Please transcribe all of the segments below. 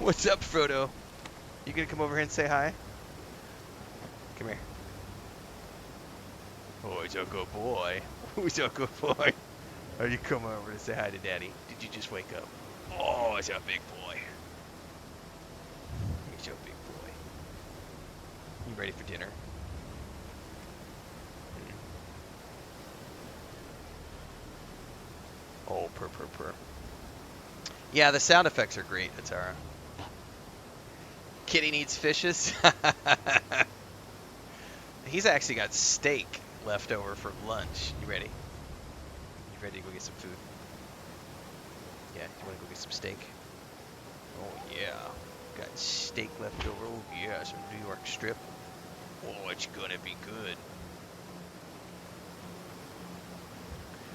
What's up, Frodo? You gonna come over here and say hi? Come here. Oh, he's a good boy. Who's a good boy? Are you coming over to say hi to Daddy? Did you just wake up? Oh, it's a big boy. He's a big boy. You ready for dinner? Oh, purr, purr, purr. Yeah, the sound effects are great, Atara. Kitty needs fishes. He's actually got steak left over from lunch. You ready? You ready to go get some food? Yeah, you want to go get some steak? Oh, yeah. Got steak left over. Oh, yeah, some New York strip. Oh, it's gonna be good.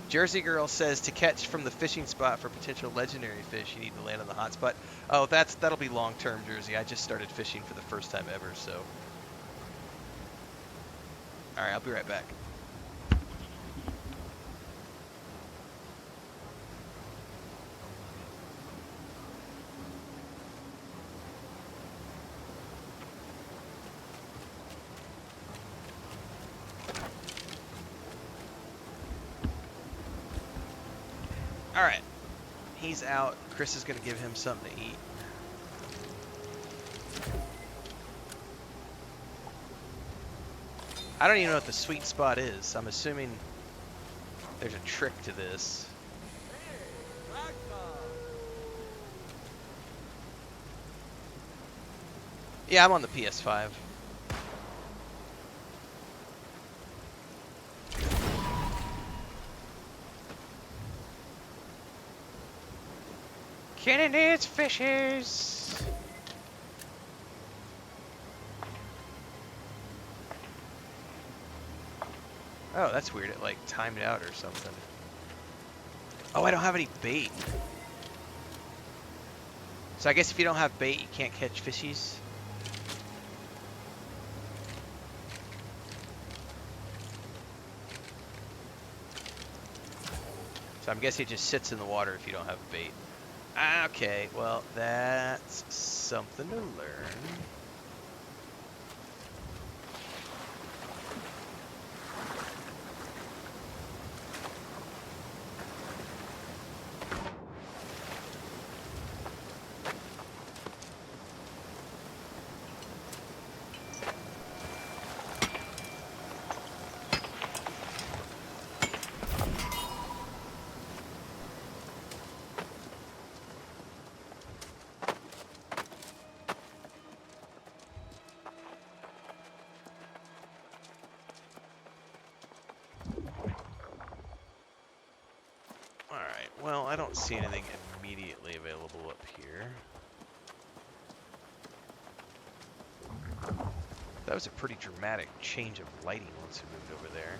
Jersey Girl says to catch from the fishing spot for potential legendary fish, you need to land on the hot spot. Oh, that'll be long term, Jersey. I just started fishing for the first time ever, so. All right, I'll be right back. All right, he's out. Chris is gonna give him something to eat. I don't even know what the sweet spot is. I'm assuming there's a trick to this. Yeah, I'm on the PS5. Kenny needs fishes. Oh, that's weird. It like timed out or something. Oh, I don't have any bait. So I guess if you don't have bait, you can't catch fishies. So I'm guessing it just sits in the water if you don't have bait. Okay, well, that's something to learn. Alright, well, I don't see anything immediately available up here. That was a pretty dramatic change of lighting once we moved over there.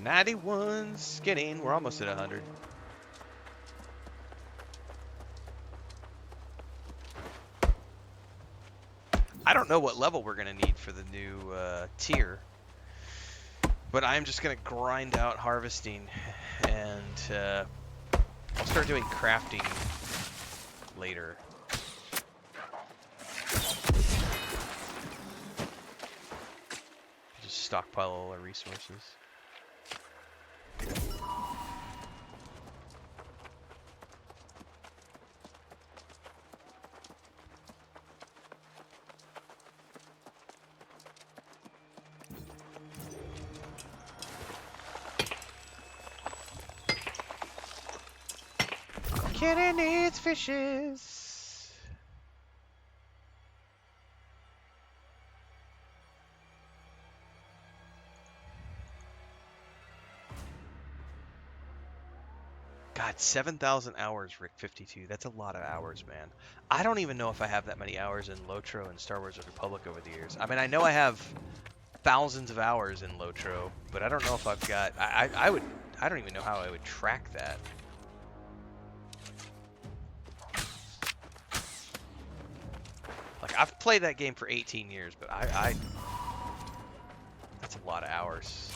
'91's getting, we're almost at 100. I don't know what level we're going to need for the new tier, but I'm just going to grind out harvesting, and I'll start doing crafting later. Just stockpile all our resources. Kitty needs fishes. God, 7,000 hours, Rick 52. That's a lot of hours, man. I don't even know if I have that many hours in Lotro and Star Wars: The Republic over the years. I mean, I know I have thousands of hours in Lotro, but I don't know if I've got. I don't even know how I would track that. Like, I've played that game for 18 years, but that's a lot of hours.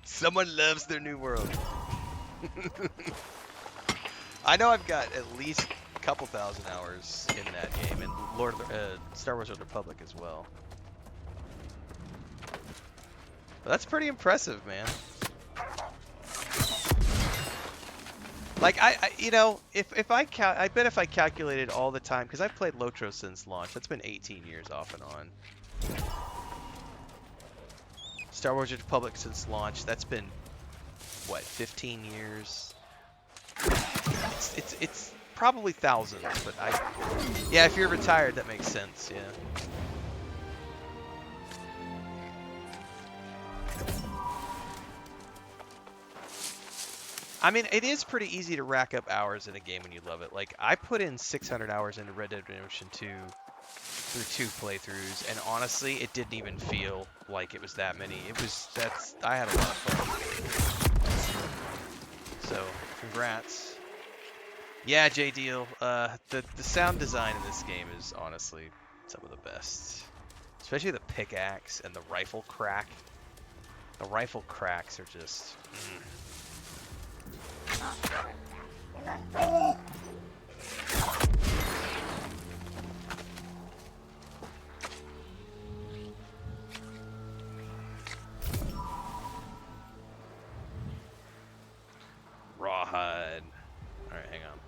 Someone loves their new world. I know I've got at least a couple thousand hours in that game, and Star Wars: Old Republic as well. But that's pretty impressive, man. Like you know, I bet if I calculated all the time, because I've played Lotro since launch. That's been 18 years off and on. Star Wars: Old Republic since launch. That's been what, 15 years. It's probably thousands, but yeah, if you're retired, that makes sense. Yeah. I mean, it is pretty easy to rack up hours in a game when you love it. Like, I put in 600 hours into Red Dead Redemption 2 through 2 playthroughs, and honestly, it didn't even feel like it was that many. I had a lot of fun. So, congrats. Yeah, J-Deal. The sound design in this game is honestly some of the best. Especially the pickaxe and the rifle crack. The rifle cracks are just... Rawhide. Alright, hang on.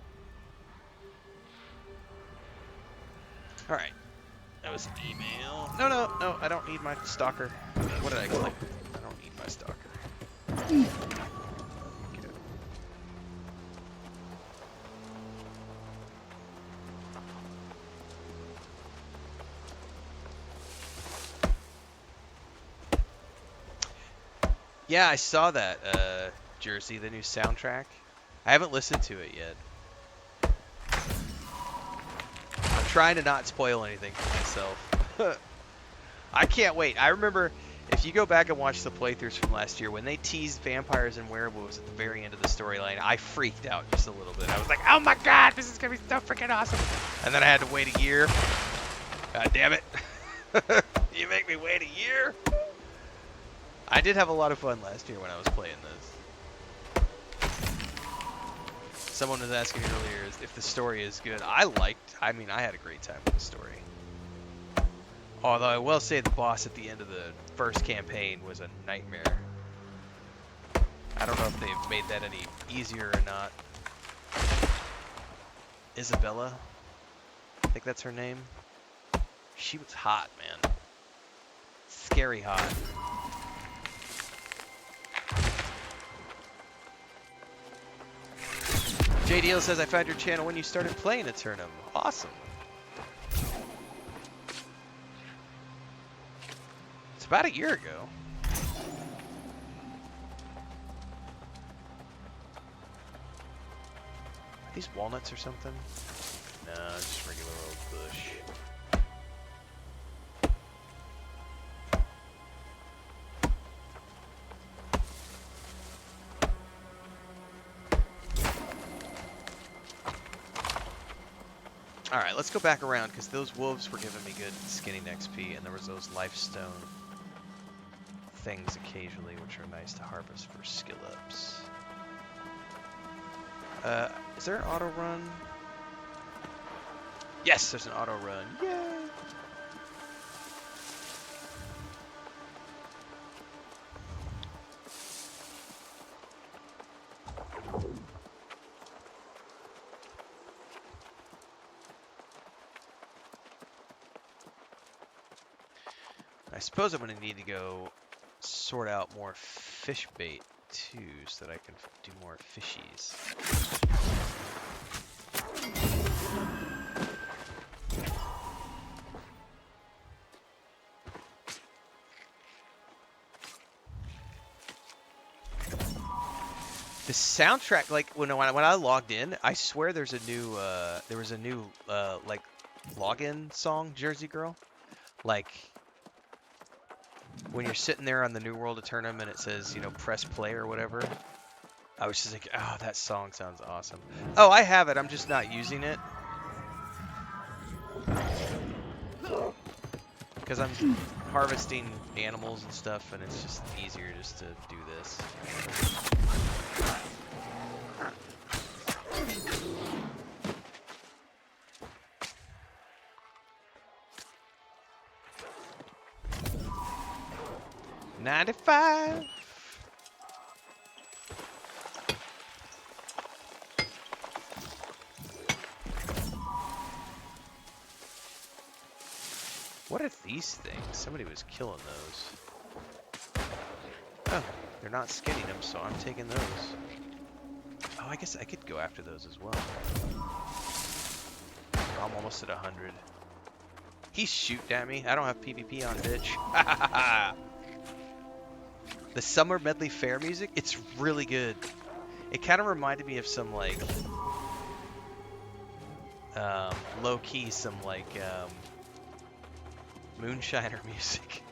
Alright. That was an email. No, I don't need my stalker. What did I click? I don't need my stalker. Yeah, I saw that, Jersey, the new soundtrack. I haven't listened to it yet. I'm trying to not spoil anything for myself. I can't wait. I remember, if you go back and watch the playthroughs from last year, when they teased vampires and werewolves at the very end of the storyline, I freaked out just a little bit. I was like, oh my god, this is going to be so freaking awesome. And then I had to wait a year. God damn it. You make me wait a year? I did have a lot of fun last year when I was playing this. Someone was asking earlier if the story is good. I had a great time with the story. Although I will say the boss at the end of the first campaign was a nightmare. I don't know if they've made that any easier or not. Isabella? I think that's her name. She was hot, man. Scary hot. JDL says, I found your channel when you started playing Aeternum. Awesome. It's about a year ago. Are these walnuts or something? No, just regular old bush. Alright, let's go back around, because those wolves were giving me good skinning XP, and there was those lifestone things occasionally, which are nice to harvest for skill ups. Is there an auto run? Yes, there's an auto run. Yay! I suppose I'm going to need to go sort out more fish bait too, so that I can do more fishies. The soundtrack, like when I logged in, I swear there was a new like login song, Jersey Girl, like when you're sitting there on the New World Aeternum and it says, you know, press play or whatever, I was just like, oh, that song sounds awesome. Oh, I have it. I'm just not using it. Because I'm harvesting animals and stuff, and it's just easier just to do this. 95. What are these things? Somebody was killing those. Oh, they're not skinning them, so I'm taking those. Oh, I guess I could go after those as well. I'm almost at 100. He's shooting at me. I don't have PvP on, bitch. The Summer Medley Fair music, it's really good. It kind of reminded me of some, like, low-key, some, like, moonshiner music.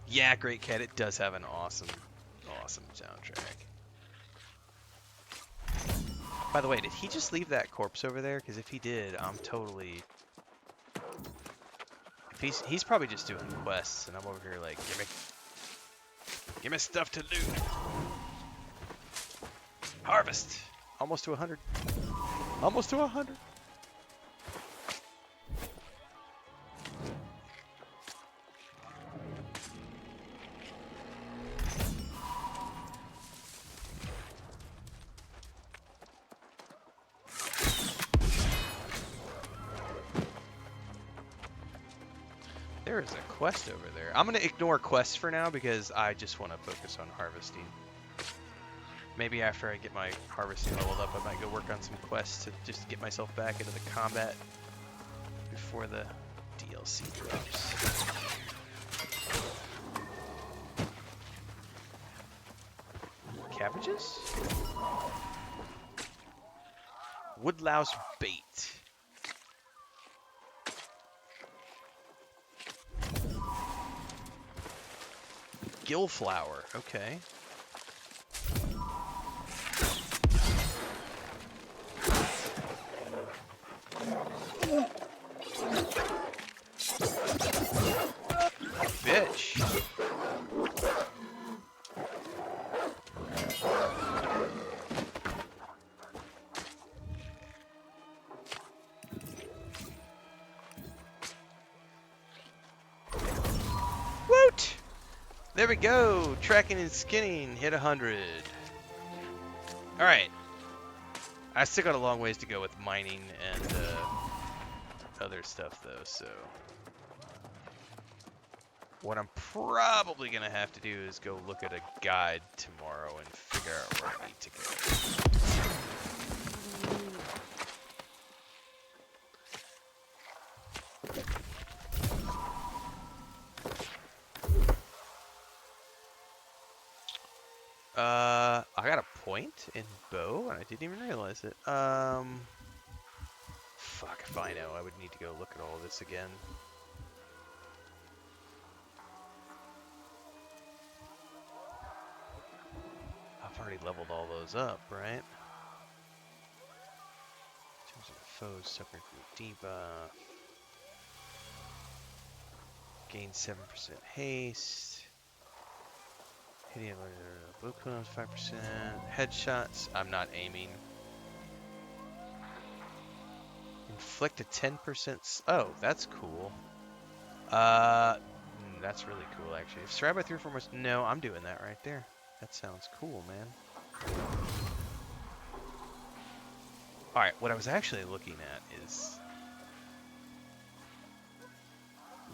Yeah, Great Cat, it does have an awesome, awesome soundtrack. By the way, did he just leave that corpse over there? Because if he did, I'm totally... If he's probably just doing quests, and I'm over here like, give me stuff to loot. Harvest. Almost to 100. Almost to 100. There is a quest over there. I'm going to ignore quests for now because I just want to focus on harvesting. Maybe after I get my harvesting leveled up, I might go work on some quests to just get myself back into the combat before the DLC drops. Cabbages? Woodlouse bait. Gillflower, okay. Bitch. Woot! There we go. Tracking and skinning hit 100. All right. I still got a long ways to go with mining and other stuff though, so what I'm probably gonna have to do is go look at a guide tomorrow and figure out where I need to go. I got a point in bow, and I didn't even realize it. Fuck if I know. I would need to go look at all of this again. I've already leveled all those up, right? In terms of foes suffering from debuff. Gain 7% haste. Hitting blue cooldowns 5%. Headshots. I'm not aiming. Inflict a 10%. Oh, that's cool. That's really cool actually. If surrounded by 3 or 4 more. No, I'm doing that right there. That sounds cool, man. All right, what I was actually looking at is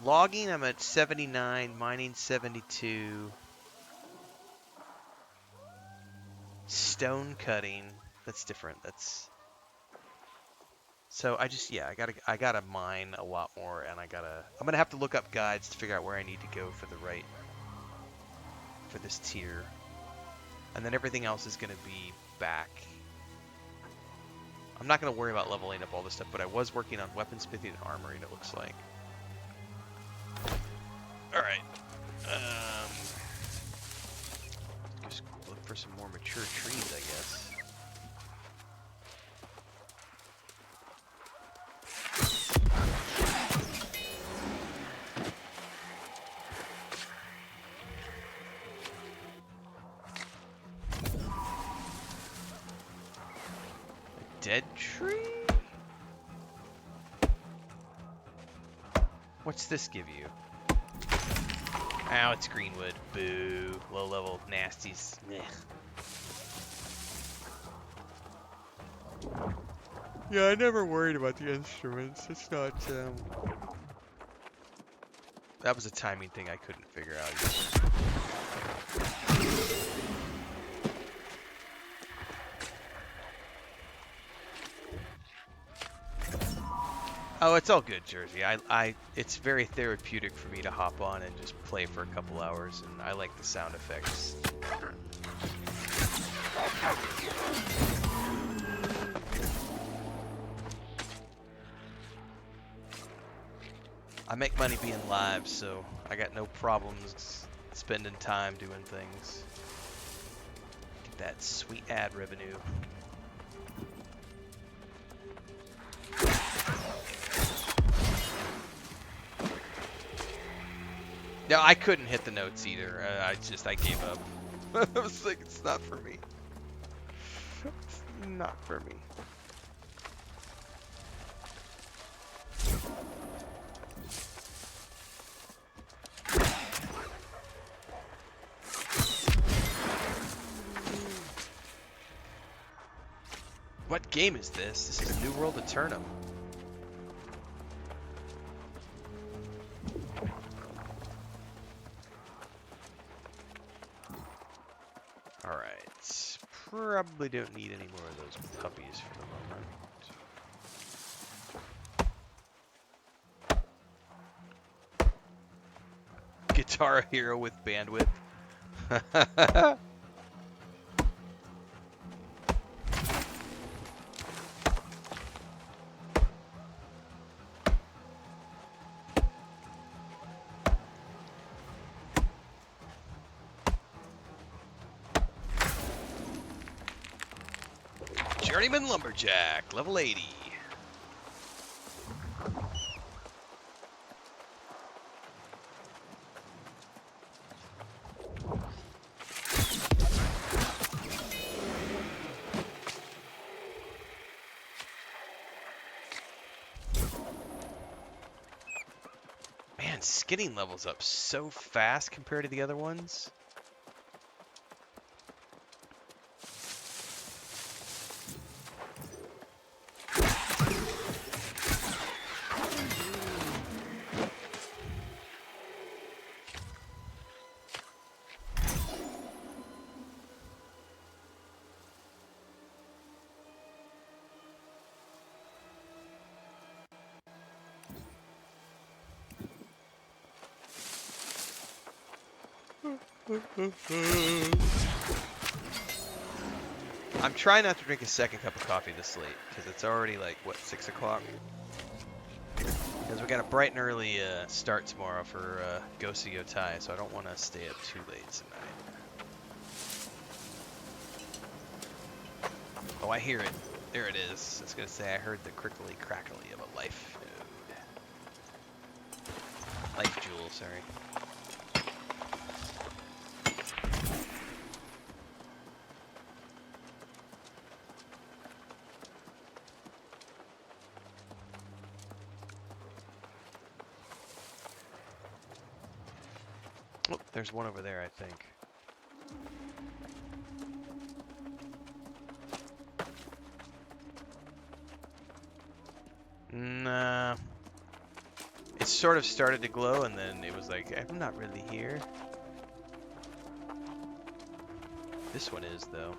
logging. I'm at 79. Mining 72. Stone cutting, that's different. That's so I gotta mine a lot more, and I'm gonna have to look up guides to figure out where I need to go for the right for this tier. And then everything else is going to be back. I'm not going to worry about leveling up all this stuff, but I was working on weaponsmithing and armoring, it looks like. Alright. Just look for some more mature trees, I guess. Dead tree? What's this give you? Ow, it's greenwood. Boo. Low level nasties. Meh. Yeah, I never worried about the instruments. It's not, That was a timing thing I couldn't figure out either. Oh, it's all good, Jersey. It's very therapeutic for me to hop on and just play for a couple hours, and I like the sound effects. I make money being live, so I got no problems spending time doing things. Get that sweet ad revenue. No, I couldn't hit the notes either. I gave up. I was like, it's not for me. It's not for me. What game is this? This is New World Aeternum. Alright. Probably don't need any more of those puppies for the moment. Guitar Hero with bandwidth. Journeyman Lumberjack, level 80. Man, skinning levels up so fast compared to the other ones. I'm trying not to drink a second cup of coffee this late, because it's already like, what, 6 o'clock? Because we got a bright and early start tomorrow for Gosi Yotai, so I don't want to stay up too late tonight. Oh, I hear it. There it is. I was going to say I heard the crickly crackly of a life node. Life jewel, sorry. Oh, there's one over there, I think. Nah. It sort of started to glow, and then it was like, I'm not really here. This one is, though.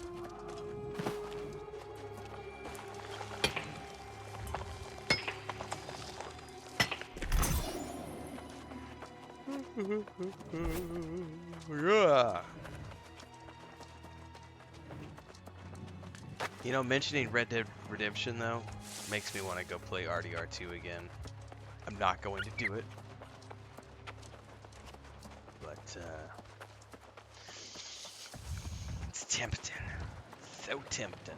Yeah. You know, mentioning Red Dead Redemption, though, makes me want to go play RDR2 again. I'm not going to do it. But, it's tempting. So tempting.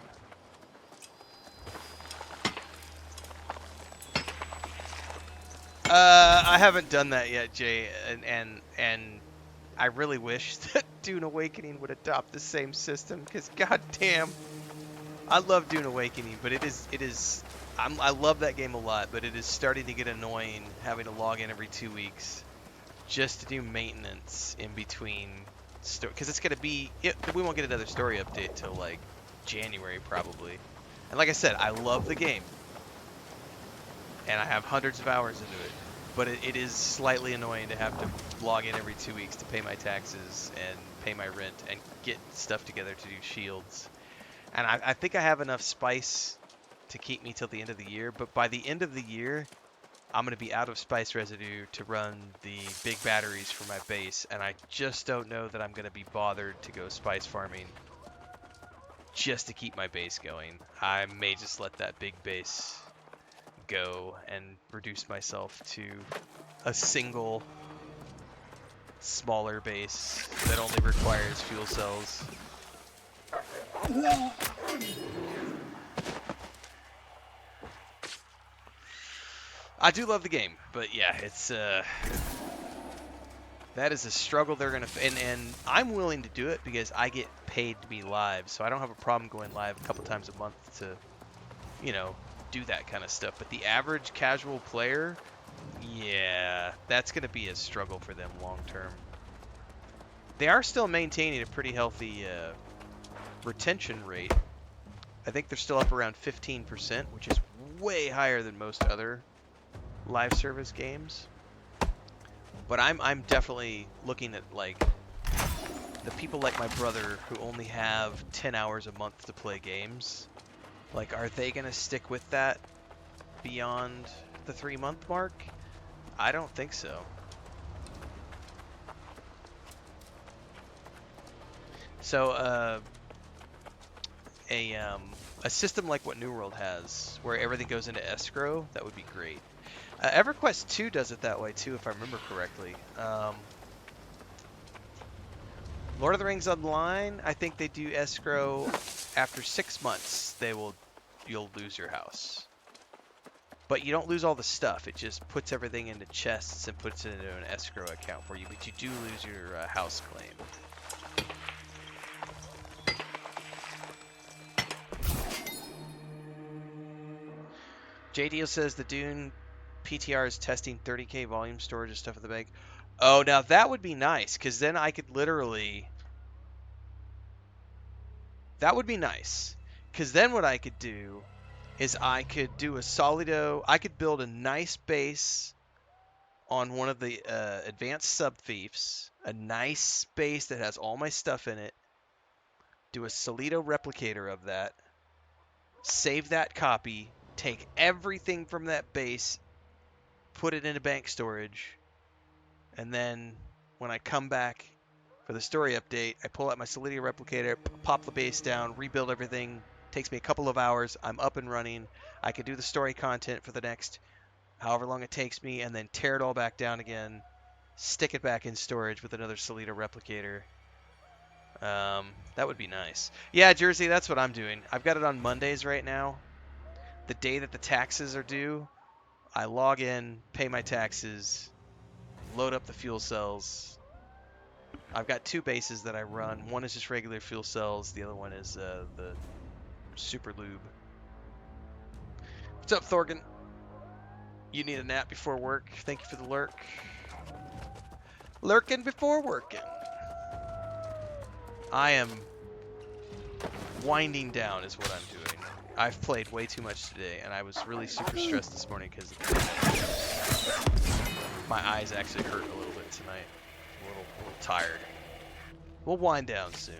I haven't done that yet, Jay, and I really wish that Dune Awakening would adopt the same system, because goddamn, I love Dune Awakening, but I love that game a lot, but it is starting to get annoying having to log in every 2 weeks just to do maintenance in between, because it's gonna be, we won't get another story update till like January probably, and like I said, I love the game, and I have hundreds of hours into it, but it is slightly annoying to have to log in every 2 weeks to pay my taxes and pay my rent and get stuff together to do shields. And I think I have enough spice to keep me till the end of the year, but by the end of the year, I'm going to be out of spice residue to run the big batteries for my base, and I just don't know that I'm going to be bothered to go spice farming just to keep my base going. I may just let that big base go and reduce myself to a single smaller base that only requires fuel cells. I do love the game, but yeah, it's that is a struggle they're gonna and I'm willing to do it because I get paid to be live, so I don't have a problem going live a couple times a month to, you know, do that kind of stuff. But the average casual player, yeah, that's gonna be a struggle for them long term. They are still maintaining a pretty healthy retention rate. I think they're still up around 15%, which is way higher than most other live service games. But I'm definitely looking at like the people like my brother who only have 10 hours a month to play games. Like, are they gonna stick with that beyond the 3-month mark? I don't think so. So a system like what New World has, where everything goes into escrow, that would be great. EverQuest 2 does it that way too, if I remember correctly. Lord of the Rings Online, I think they do escrow after 6 months. You'll lose your house, but you don't lose all the stuff. It just puts everything into chests and puts it into an escrow account for you. But you do lose your house claim. JDO says the Dune PTR is testing 30K volume storage and stuff in the bank. Oh, now that would be nice, because then I could literally... That would be nice, because then what I could do is I could do a Solido... I could build a nice base on one of the advanced sub-fiefs, a nice base that has all my stuff in it, do a Solido replicator of that, save that copy, take everything from that base, put it into bank storage, and then when I come back for the story update, I pull out my Solido replicator, pop the base down, rebuild everything. Takes me a couple of hours. I'm up and running. I can do the story content for the next however long it takes me, and then tear it all back down again, stick it back in storage with another Solido replicator. That would be nice. Yeah, Jersey, that's what I'm doing. I've got it on Mondays right now. The day that the taxes are due, I log in, pay my taxes, load up the fuel cells. I've got 2 bases that I run. One is just regular fuel cells. The other one is the super lube. What's up, Thorgan? You need a nap before work. Thank you for the lurk. Lurking before working. I am winding down is what I'm doing. I've played way too much today, and I was really super stressed this morning because my eyes actually hurt a little bit tonight. A little tired. We'll wind down soon.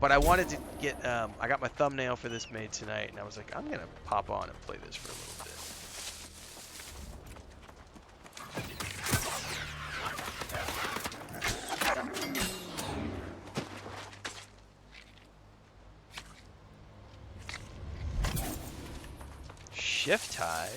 But I wanted to get, I got my thumbnail for this made tonight, and I was like, I'm going to pop on and play this for a little bit. Shift Tide.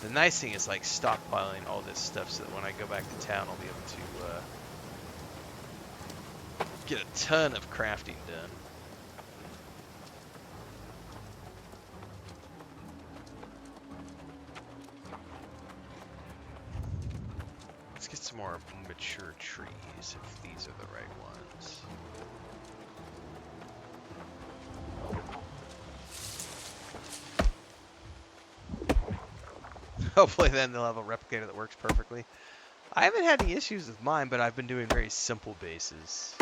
The nice thing is like stockpiling all this stuff so that when I go back to town I'll be able to get a ton of crafting done. Let's get some more mature trees if these are the right ones. Hopefully then they'll have a replicator that works perfectly. I haven't had any issues with mine, but I've been doing very simple bases.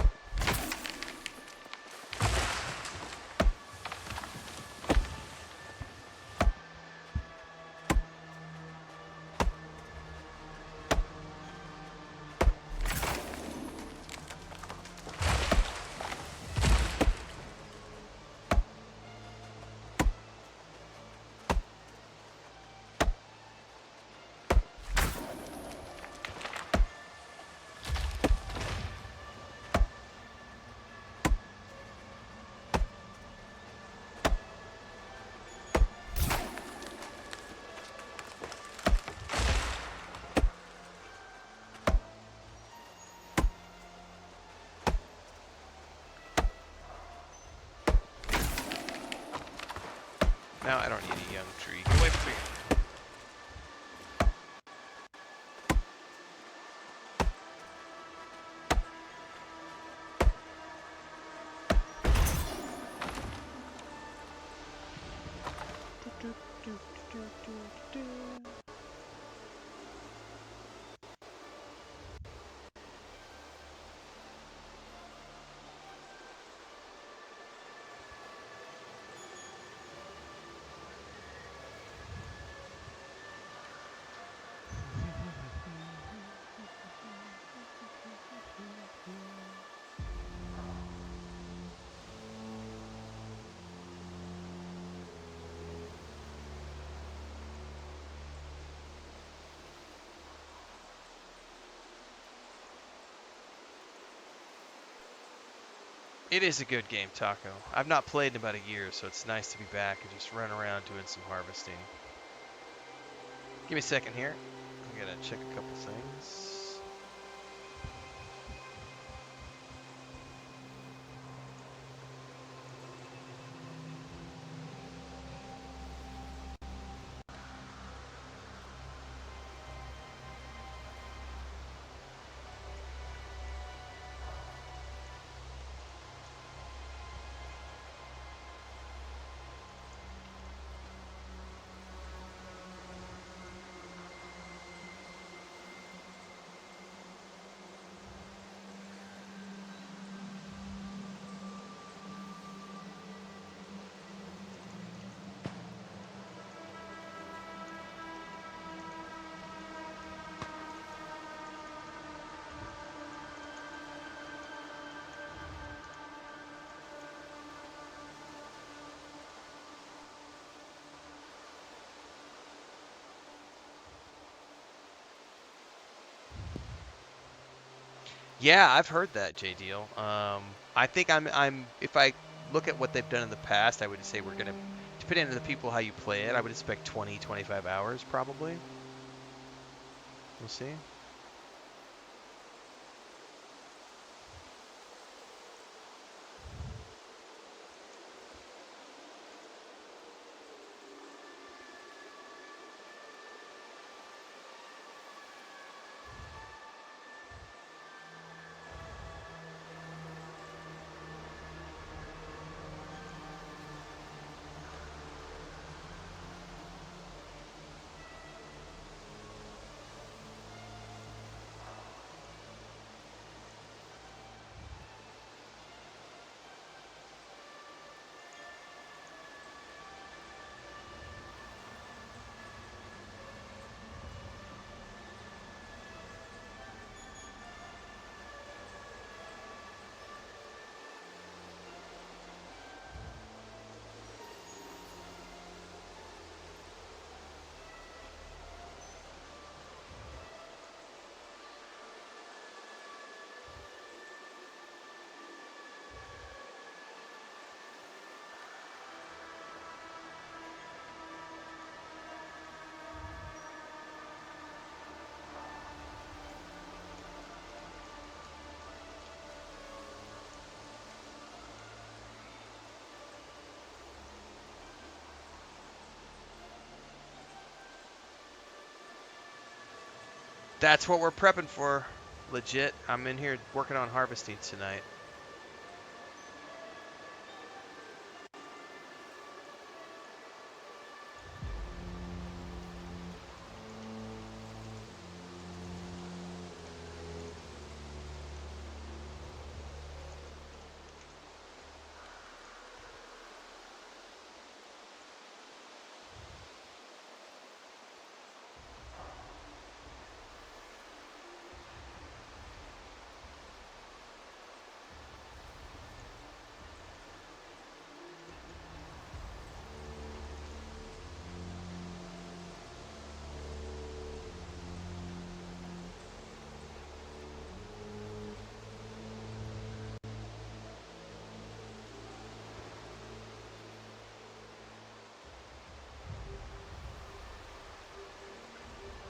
Now I don't need a young tree. Get away from me. It is a good game, Taco. I've not played in about a year, so it's nice to be back and just run around doing some harvesting. Give me a second here. I gotta check a couple things. Yeah, I've heard that, J Deal. I think I'm if I look at what they've done in the past, I would say we're gonna, depending on the people how you play it, I would expect 20, 25 hours probably. We'll see. That's what we're prepping for. Legit. I'm in here working on harvesting tonight.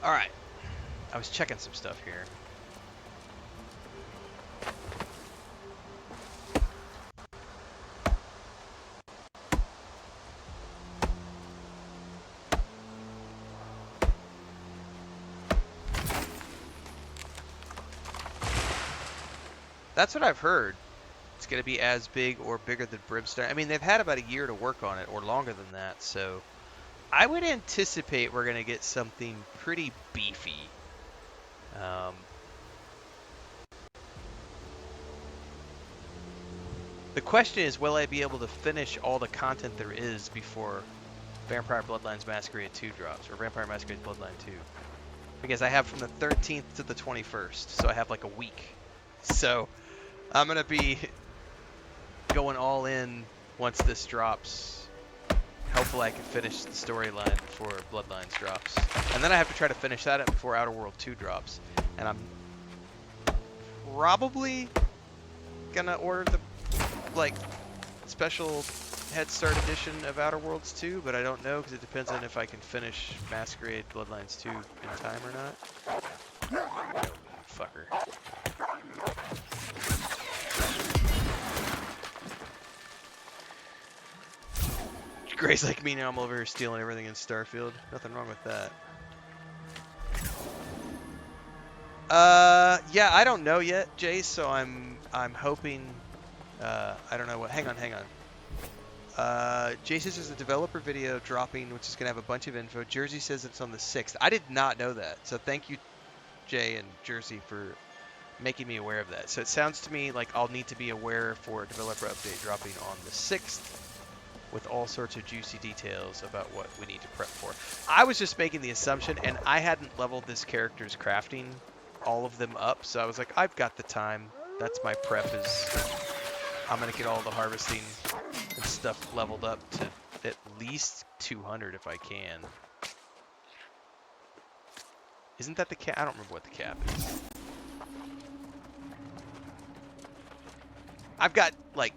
All right. I was checking some stuff here. That's what I've heard. It's going to be as big or bigger than Brimstone. I mean, they've had about a year to work on it, or longer than that, so I would anticipate we're going to get something pretty beefy. The question is, will I be able to finish all the content there is before Vampire Bloodlines Masquerade 2 drops, or Vampire Masquerade Bloodline 2? Because I have from the 13th to the 21st, so I have like a week. So I'm going to be going all in once this drops. Hopefully I can finish the storyline before Bloodlines drops. And then I have to try to finish that up before Outer World 2 drops. And I'm probably gonna order the like special Head Start edition of Outer Worlds 2, but I don't know because it depends on if I can finish Masquerade Bloodlines 2 in time or not. Oh, fucker. Gray's like me now, I'm over here stealing everything in Starfield. Nothing wrong with that. Yeah, I don't know yet, Jace, so I'm hoping, I don't know what, hang on. Jace says there's a developer video dropping, which is going to have a bunch of info. Jersey says it's on the 6th. I did not know that, so thank you, Jay and Jersey, for making me aware of that. So it sounds to me like I'll need to be aware for a developer update dropping on the 6th with all sorts of juicy details about what we need to prep for. I was just making the assumption, and I hadn't leveled this character's crafting, all of them up, so I was like, I've got the time. That's my prep, is I'm going to get all the harvesting and stuff leveled up to at least 200 if I can. Isn't that the cap? I don't remember what the cap is. I've got like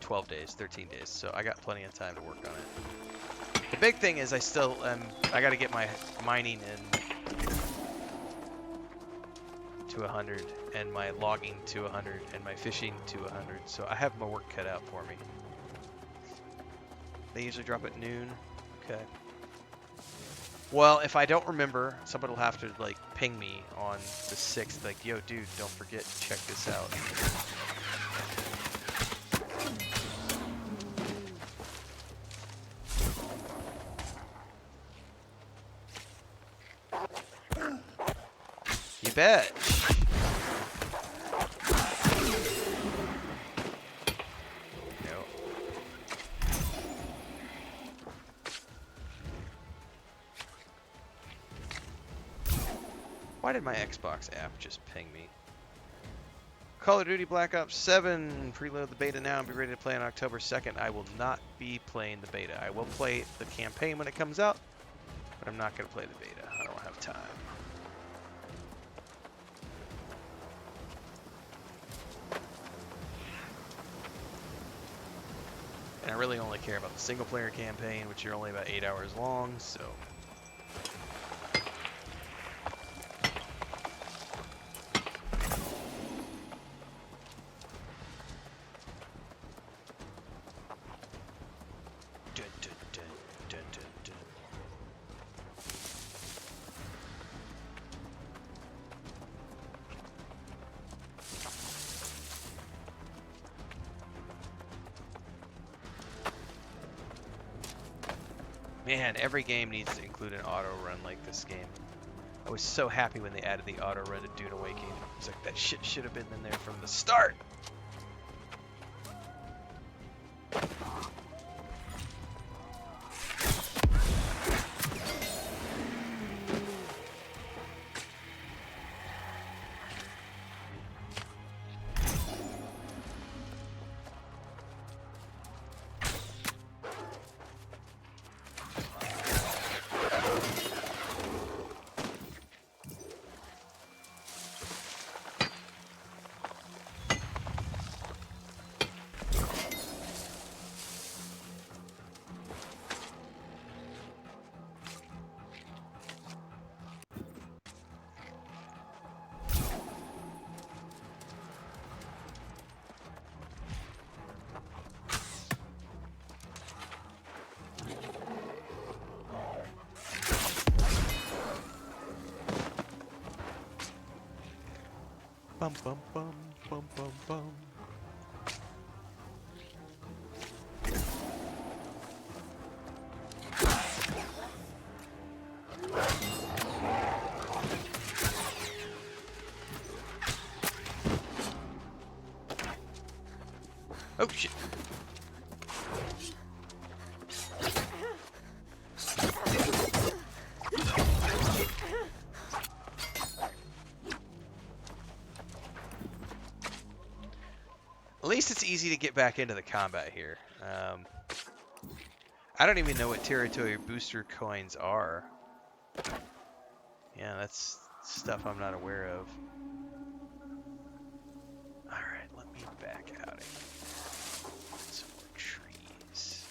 12 days, 13 days, so I got plenty of time to work on it. The big thing is I got to get my mining in to 100 and my logging to 100 and my fishing to 100, so I have my work cut out for me. They usually drop at noon. Okay. Well, if I don't remember, somebody will have to like ping me on the 6th, like, yo, dude, don't forget to check this out. You bet. No. Why did my Xbox app just ping me? Call of Duty Black Ops 7, preload the beta now and be ready to play on October 2nd. I will not be playing the beta. I will play the campaign when it comes out, but I'm not going to play the beta. I don't have time. And I really only care about the single player campaign, which are only about 8 hours long, so... Man, every game needs to include an auto run like this game. I was so happy when they added the auto run to Dune Awakening. It's like that shit should have been in there from the start. Bum bum bum bum bum bum. Oh shit. At least it's easy to get back into the combat here. I don't even know what territory booster coins are. Yeah, that's stuff I'm not aware of. Alright, let me back out of here. Some more trees.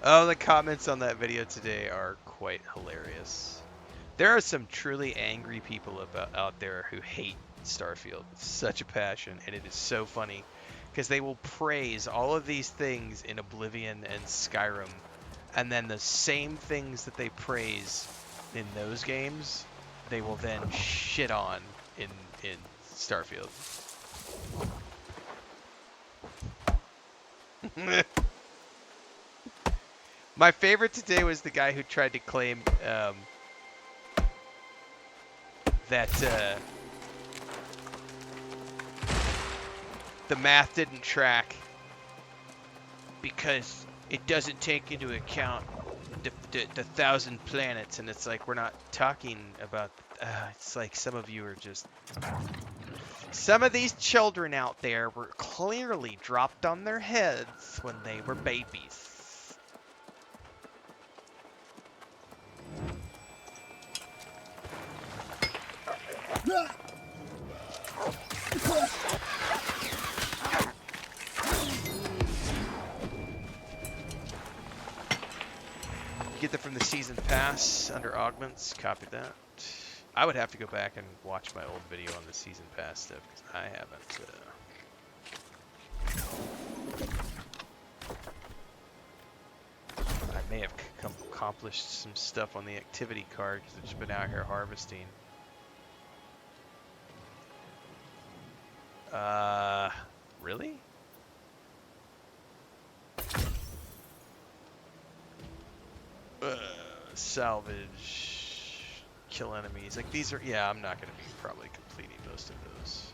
Oh, the comments on that video today are quite hilarious. There are some truly angry people out there who hate Starfield with such a passion, and it is so funny because they will praise all of these things in Oblivion and Skyrim, and then the same things that they praise in those games, they will then shit on in Starfield. My favorite today was the guy who tried to claim that the math didn't track because it doesn't take into account the 1,000 planets, and it's like we're not talking about. It's like some of you are just. Some of these children out there were clearly dropped on their heads when they were babies. Get that from the season pass under augments. Copy that. I would have to go back and watch my old video on the season pass stuff because I haven't. I may have accomplished some stuff on the activity card because I've just been out here harvesting. Really? Salvage, kill enemies. Like these are, yeah, I'm not going to be probably completing most of those.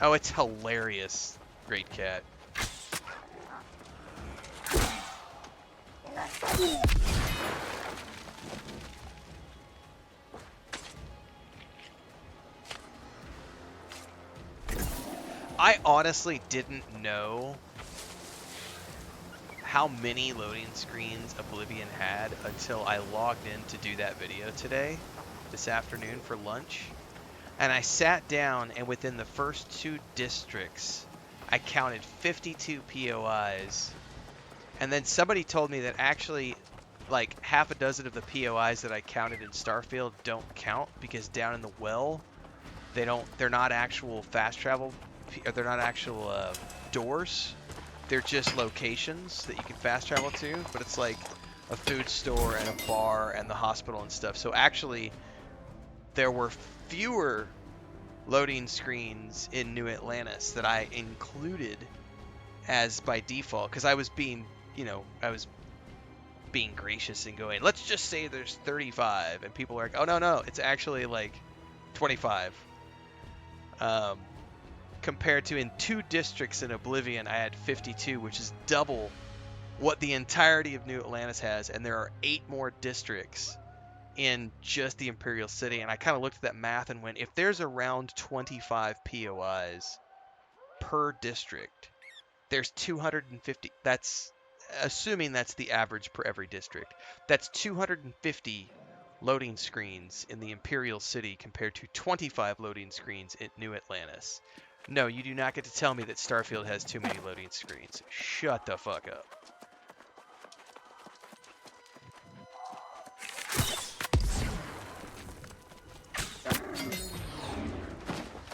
Oh, it's hilarious Great cat. I honestly didn't know how many loading screens Oblivion had until I logged in to do that video today, this afternoon for lunch. And I sat down, and within the first 2 districts, I counted 52 POIs. And then somebody told me that actually, like, half a dozen of the POIs that I counted in Starfield don't count because down in the well, they're not actual fast travel, they're not actual doors. They're just locations that you can fast travel to, but it's like a food store and a bar and the hospital and stuff. So actually, there were fewer loading screens in New Atlantis that I included as by default, because I was being, I was being gracious and going, let's just say there's 35, and people are like, oh no, it's actually like 25. Compared to in 2 districts in Oblivion, I had 52, which is double what the entirety of New Atlantis has, and there are 8 more districts in just the Imperial City. And I kind of looked at that math and went, if there's around 25 POIs per district, there's 250. That's assuming that's the average per every district. That's 250 loading screens in the Imperial City compared to 25 loading screens in New Atlantis. No, you do not get to tell me that Starfield has too many loading screens. Shut the fuck up.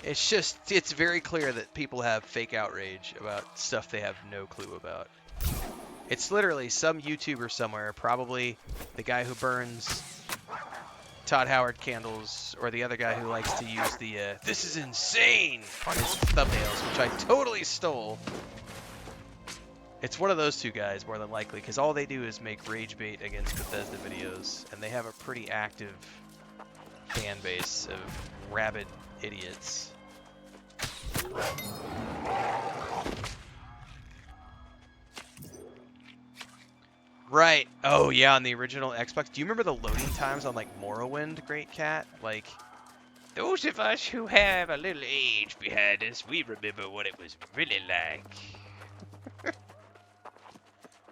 It's very clear that people have fake outrage about stuff they have no clue about. It's literally some YouTuber somewhere, probably the guy who burns Todd Howard candles, or the other guy who likes to use the "this is insane" on his thumbnails, which I totally stole. It's one of those 2 guys, more than likely, because all they do is make rage bait against Bethesda videos, and they have a pretty active fan base of rabid idiots. Right. Oh, yeah, on the original Xbox. Do you remember the loading times on, like, Morrowind, Great Cat? Like, those of us who have a little age behind us, we remember what it was really like.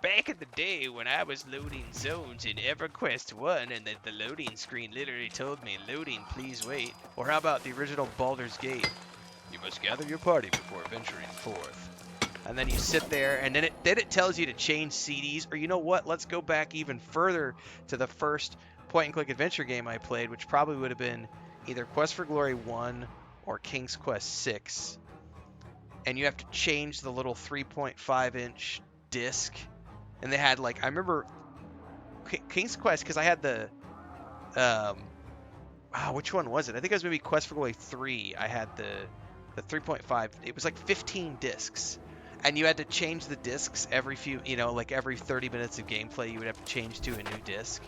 Back in the day when I was loading zones in EverQuest 1 and the loading screen literally told me, loading, please wait. Or how about the original Baldur's Gate? You must gather your party before venturing forth. And then you sit there, and then it tells you to change CDs. Or you know what? Let's go back even further to the first point-and-click adventure game I played, which probably would have been either Quest for Glory 1 or King's Quest 6. And you have to change the little 3.5-inch disc. And they had, like, I remember King's Quest, because I had the, which one was it? I think it was maybe Quest for Glory 3. I had the 3.5. It was like 15 discs. And you had to change the discs every few, like every 30 minutes of gameplay, you would have to change to a new disc.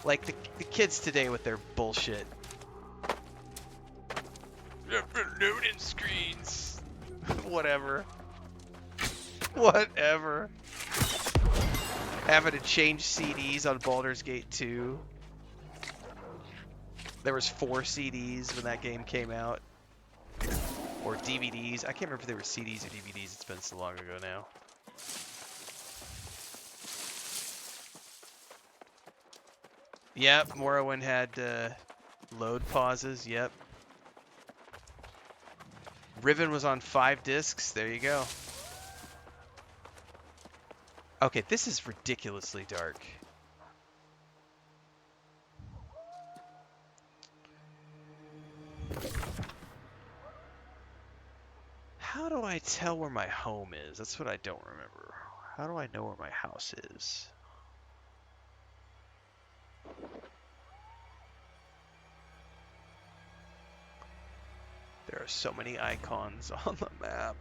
Like the kids today with their bullshit. Loading screens. Whatever. Having to change CDs on Baldur's Gate 2. There was 4 CDs when that game came out. Or DVDs. I can't remember if they were CDs or DVDs. It's been so long ago now. Yep, Morrowind had load pauses. Yep. Riven was on 5 discs. There you go. Okay, this is ridiculously dark. How do I tell where my home is? That's what I don't remember. How do I know where my house is? There are so many icons on the map.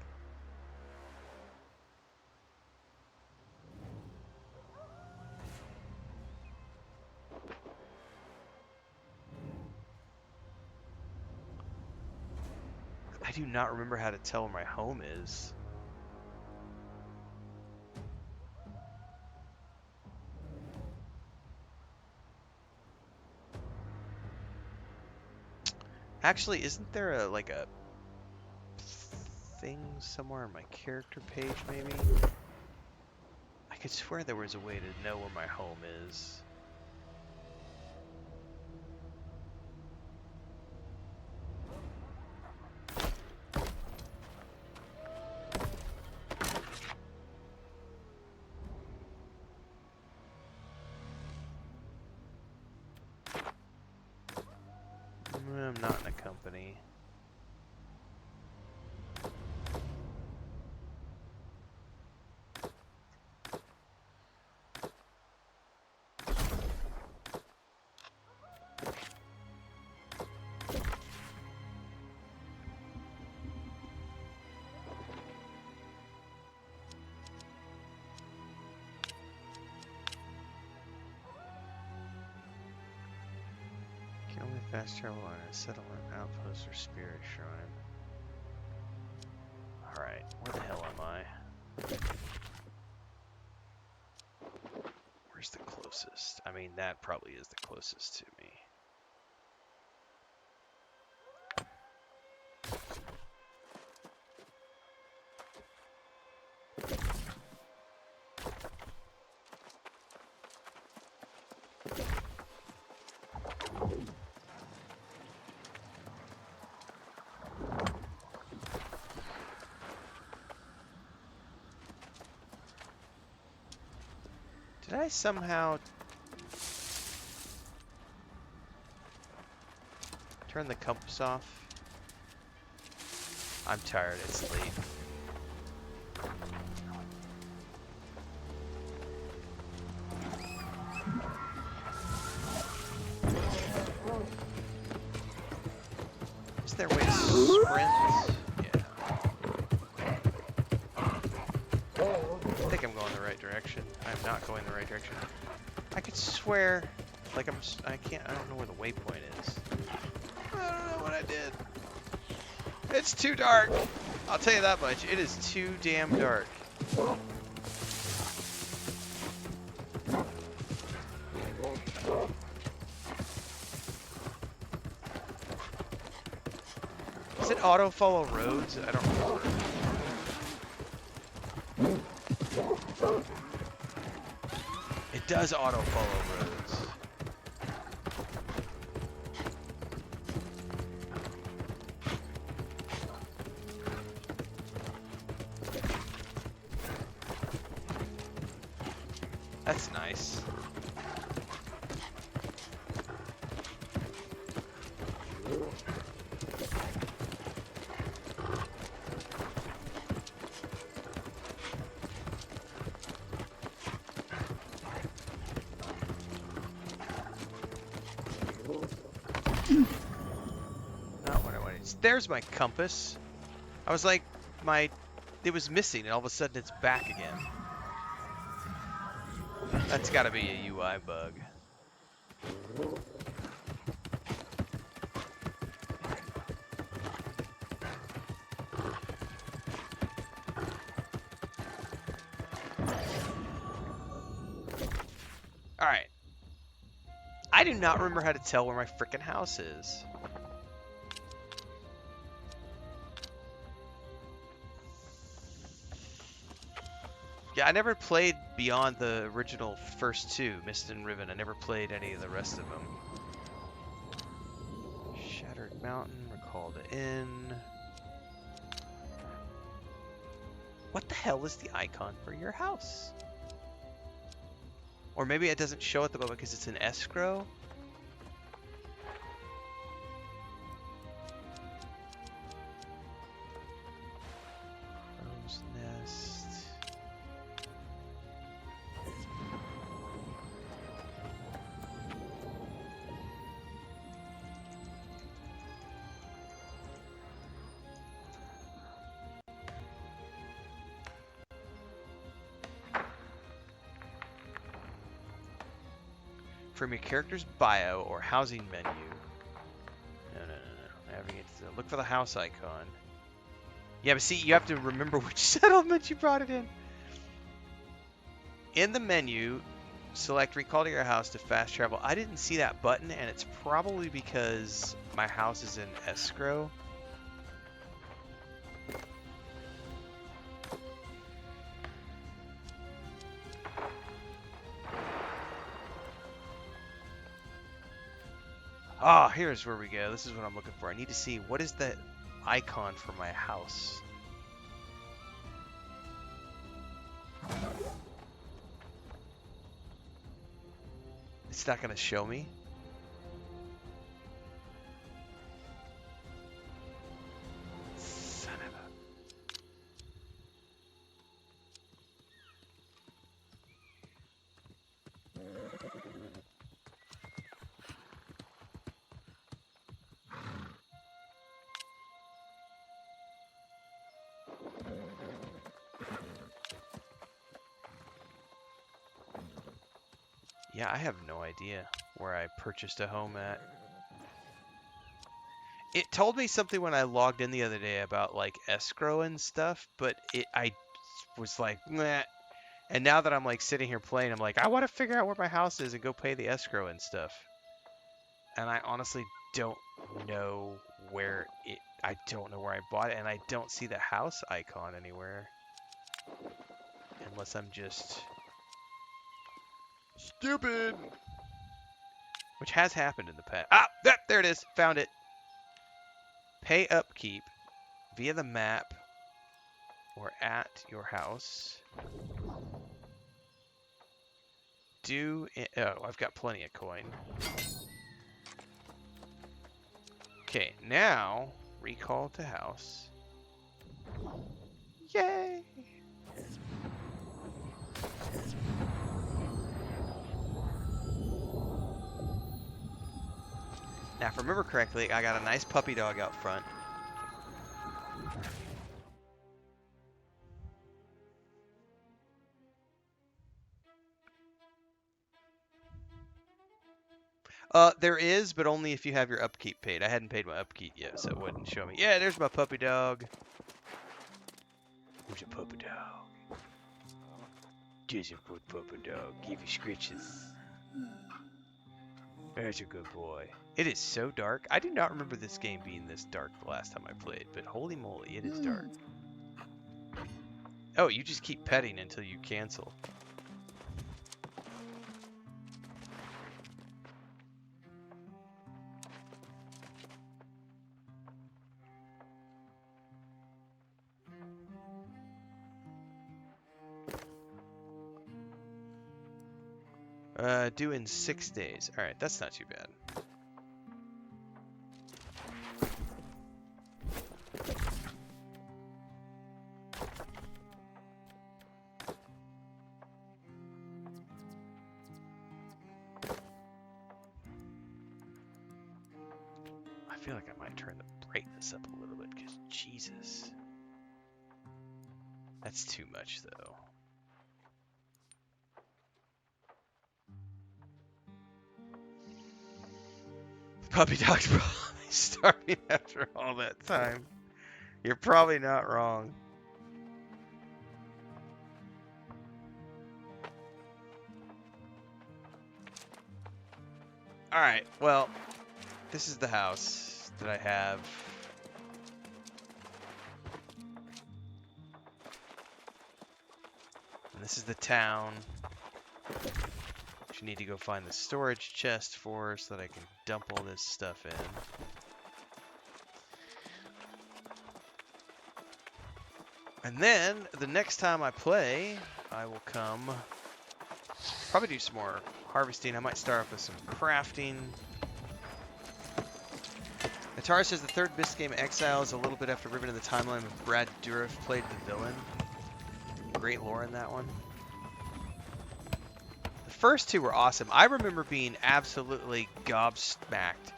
I do not remember how to tell where my home is. Actually, isn't there a like a thing somewhere on my character page, maybe? I could swear there was a way to know where my home is. I'm not in a company. Can only fast travel on a settlement, outpost, or spirit shrine. Alright, where the hell am I? Where's the closest? I mean, that probably is the closest to me. Did I somehow turn the compass off? I'm tired, it's late. Is there a way to sprint? Yeah. I think I'm going the right direction. I'm not going the right direction. I could swear, like I don't know where the waypoint is. I don't know what I did. It's too dark. I'll tell you that much. It is too damn dark. Is it auto follow roads? I don't remember. It does auto follow roads. That's nice. Not what I wanted. There's my compass. I was like, it was missing, and all of a sudden it's back again. That's gotta be a UI bug. Alright. I do not remember how to tell where my frickin' house is. Yeah, I never played beyond the original first two, Mist and Riven. I never played any of the rest of them. Shattered Mountain, Recall the Inn. What the hell is the icon for your house? Or maybe it doesn't show at the moment because it's an escrow? Crow's Nest. From your character's bio or housing menu. No. Navigate to look for the house icon. Yeah, but see, you have to remember which settlement you brought it in. In the menu, select recall to your house to fast travel. I didn't see that button, and it's probably because my house is in escrow. Ah, here's where we go. This is what I'm looking for. I need to see what is the icon for my house. It's not going to show me. Son of a... Yeah, I have no idea where I purchased a home at. It told me something when I logged in the other day about like escrow and stuff, but I was like, meh. And now that I'm like sitting here playing, I'm like, I want to figure out where my house is and go pay the escrow and stuff. And I honestly don't know where I don't know where I bought it, and I don't see the house icon anywhere. Unless I'm just stupid. Which has happened in the past. Ah, there it is. Found it. Pay upkeep via the map or at your house. Oh, I've got plenty of coin. Okay, now recall to house. Yay! Now, if I remember correctly, I got a nice puppy dog out front. There is, but only if you have your upkeep paid. I hadn't paid my upkeep yet, so it wouldn't show me. Yeah, there's my puppy dog. Who's a puppy dog? There's a good puppy dog. Give you scritches. There's a good boy. It is so dark. I do not remember this game being this dark the last time I played, but holy moly, it is dark. Oh, you just keep petting until you cancel. Due in 6 days. Alright, that's not too bad. I feel like I might turn the brightness up a little bit, because Jesus. That's too much, though. Puppy dog's probably starving after all that time. You're probably not wrong. Alright, well, this is the house that I have. And this is the town. Which you need to go find the storage chest for so that I can dump all this stuff in. And then, the next time I play, I will come, probably do some more harvesting. I might start off with some crafting. Atara says the third Mist game, Exile, is a little bit after Ribbon in the timeline when Brad Dourif played the villain. Great lore in that one. The first two were awesome. I remember being absolutely gobsmacked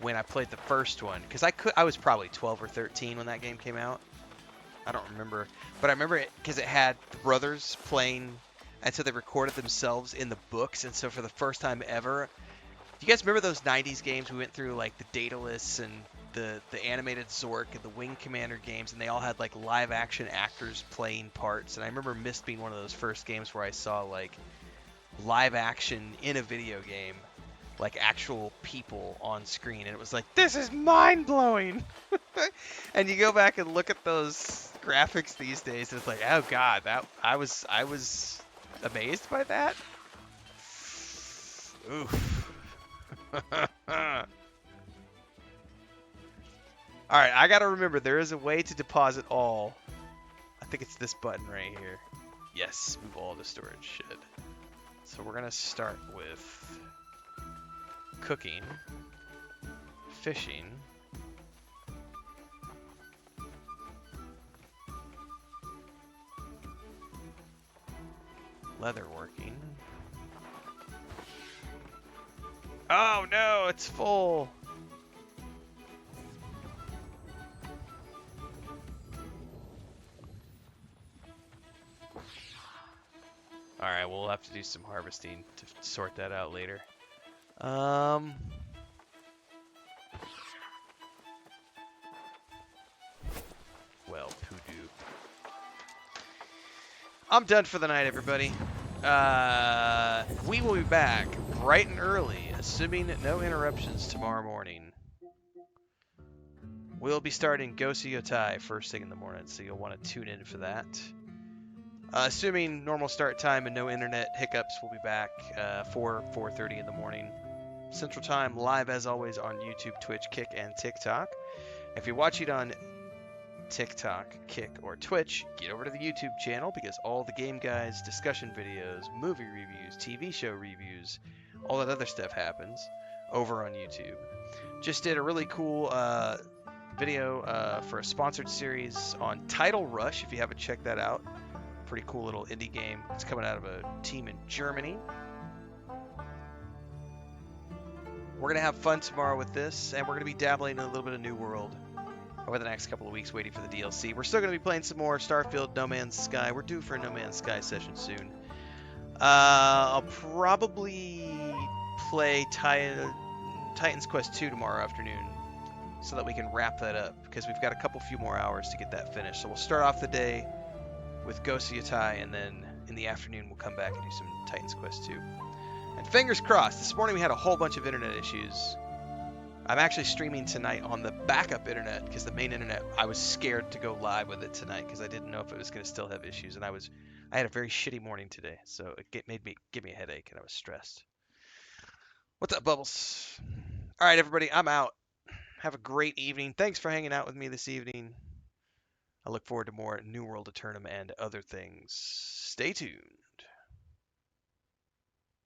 when I played the first one, because I was probably 12 or 13 when that game came out. I don't remember, but I remember it because it had brothers playing, and so they recorded themselves in the books, and so for the first time ever, do you guys remember those 90s games we went through, like the Daedalus and the animated Zork and the Wing Commander games, and they all had like live action actors playing parts, and I remember Myst being one of those first games where I saw like live action in a video game, like actual people on screen, and it was like, this is mind blowing. And you go back and look at those graphics these days, and it's like, oh god, that I was amazed by that. Oof. All right, I gotta remember there is a way to deposit all. I think it's this button right here. Yes, move all to storage shed. So we're gonna start with cooking, fishing, leatherworking. Oh no, it's full. All right, we'll have to do some harvesting to sort that out later. Um, well, poodoo. I'm done for the night, everybody. We will be back bright and early, assuming no interruptions tomorrow morning. We'll be starting Gosu Yotai first thing in the morning, so you'll want to tune in for that. Assuming normal start time and no internet hiccups, we'll be back 4:30 in the morning Central Time, live as always on YouTube, Twitch, Kick, and TikTok. If you're watching on TikTok, Kick, or Twitch, get over to the YouTube channel because all the game guides, discussion videos, movie reviews, TV show reviews, all that other stuff happens over on YouTube. Just did a really cool video for a sponsored series on Title Rush, if you haven't checked that out. Pretty cool little indie game. It's coming out of a team in Germany. We're going to have fun tomorrow with this, and we're going to be dabbling in a little bit of New World over the next couple of weeks, waiting for the DLC. We're still going to be playing some more Starfield, No Man's Sky. We're due for a No Man's Sky session soon. I'll probably play Titan's Quest 2 tomorrow afternoon so that we can wrap that up, because we've got a few more hours to get that finished. So we'll start off the day with Ghost of Yatai, and then in the afternoon we'll come back and do some Titan's Quest 2. And fingers crossed, this morning we had a whole bunch of internet issues. I'm actually streaming tonight on the backup internet, because the main internet, I was scared to go live with it tonight because I didn't know if it was going to still have issues, and I had a very shitty morning today, so it give me a headache, and I was stressed. What's up, Bubbles? All right, everybody, I'm out. Have a great evening. Thanks for hanging out with me this evening. I look forward to more New World Aeternum and other things. Stay tuned.